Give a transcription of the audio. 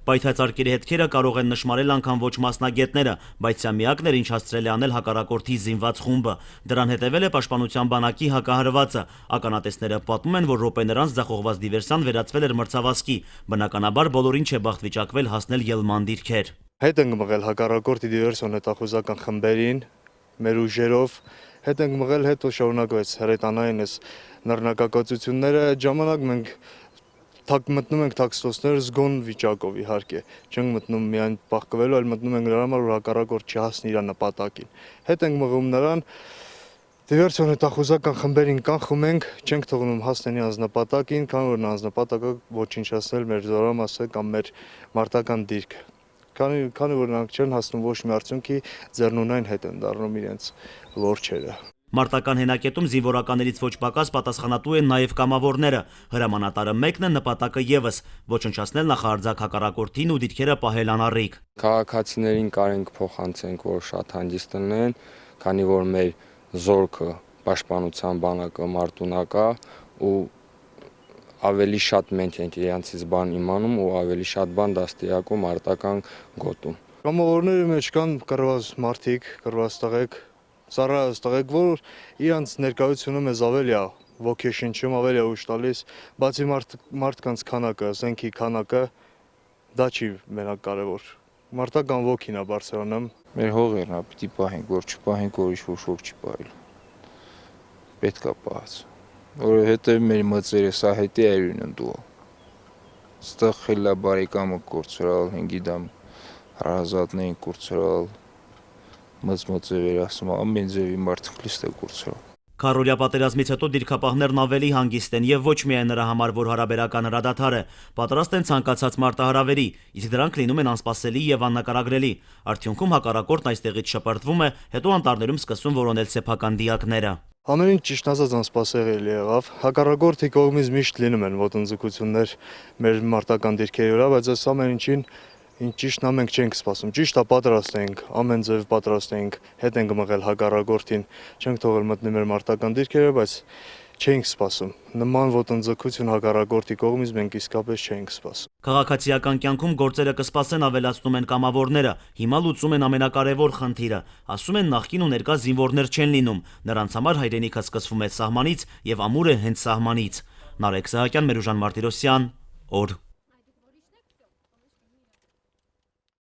Պայթած հետքերը կարող են նշմարել անգամ ոչ մասնագետները, բայց սա միակն էր, ինչ հասցրել է անել հակառակորդի զինված խումբը։ Դրան հետևել է Պաշտպանության բանակի հակահարվածը։ Ականատեսները պատմում են, որ րոպեներ անց ձախողված դիվերսան վերածվել էր մրցավազքի։ Բնականաբար բոլորին չէ բախտ վիճակվել հասնել ելման դիրքեր։ Հետ ենք մղել հակառակորդի դիվերսիոն հետախուզական խմբերին, մեր ուժերով, հետ ենք մղել, հետո շարունակվեց հրետանային այս նռնակակացությունները, այդ ժամանակ մենք մտնում ենք թաքստոցներ զգոն վիճակով, իհարկե, չենք մտնում միայն բախկվելու, այլ մտնում ենք նրա համար, որ հակառակորդ չհասնի իր նպատակին։ Հետ ենք մղում նրան, դիվերսիոն հետախուզական խմբերին կանխում ենք, չենք թողնում հասնեն իրենց նպատակին, քանի որ նրանց նպատակը ոչնչացնել մեր զորամասը կամ մեր մարտական դիրքը։ Քանի որ նրանք չեն հասնում ոչ մի արդյունքի, ձեռնունայն հետ են դառնում իրենց որջերը։ Մարտական հենակետում զինվորականերից ոչ պակաս պատասխանատու են նաև կամավորները։ Հրամանատարը մեկն է, նպատակը ևս՝ ոչնչացնել նախահարձակ հակառակորդին ու դիրքերը պահել անառիկ։ Քաղաքացիներին կարենք փոխանցենք, որ շատ հանգիստ լինեն, քանի որ մեր զորքը, Պաշտպանության բանակը մարտունակ է ու ավելի շատ մենք ենք իրենցից բան իմանում ու ավելի շատ բան դաստիարակում մարտական գոտում։ Կամավորների մեջ կան կռված մարդիկ, կռված տղեկ, ծառայած տղեկ, որ իրանց ներկայությունը մեզ ավելի է ոգեշնչում, ավելի է ուժ տալիս, բացի մարդկանց քանակը, զենքի քանակը, դա չի մենակ կարևոր։ Մարտական ոգին է բարձրանում։ Մեր հողերն է, պիտի պահենք, որ չպահենք, որ ինչ-որ շոկ չի պահել։ Պետք է պահած, որովհետև մեր մծերը սա հետի այրին ընդուղ։ Ստեղ խելա բարեկամը կորցրալ, հենգիդամ հարազատներին կորցրալ, մծմծը վերասում, ամեն ձևի մարդիկ լիստ է կորցրալ։ Քառօրյա պատերազմից հետո դիրքապահներն ավելի հանգիստ են եւ ոչ միայն նրա համար, որ հարաբերական հրադադար է, պատրաստ են ցանկացած մարտահրավերի, իսկ դրանք լինում են անսպասելի եւ աննկարագրելի։ Արդյունքում հակառակորդն այստեղից շպրտվում է, հետո անտառներում սկսում որոնել սեփական դիակները։ Ամեն ինչ ճիշտ ասած անսպասելի եղավ։ Հակառակորդի կողմից միշտ լինում են ոտնձգություններ մեր մարտական դիրքերի վրա, բայց այս ամեն ինչին ճիշտն մենք չենք սպասում։ Ճիշտ է, պատրաստ ենք, ամեն ձև պատրաստ ենք, հետ ենք մղել հակառակորդին, չենք թողել մտնի մեր մարտական դիրքերը, բայց չենք սպասում։ Նման ոտնձգություն հակառակորդի կողմից մենք իսկապես չենք սպասում։ Քաղաքացիական կյանքում գործերը կսպասեն, ավելացնում են կամավորները։ Հիմա լուծում են ամենակարևոր խնդիրը։ Ասում են նախկին ու ներկա զինվորներ չեն լինում։ Նրանց համար հայրենիքը սկսվում է սահմանից եւ ամուր է հենց սահմանից։ Նարեկ Սահակյան, Մերուժան Մարտիրոսյան, օր։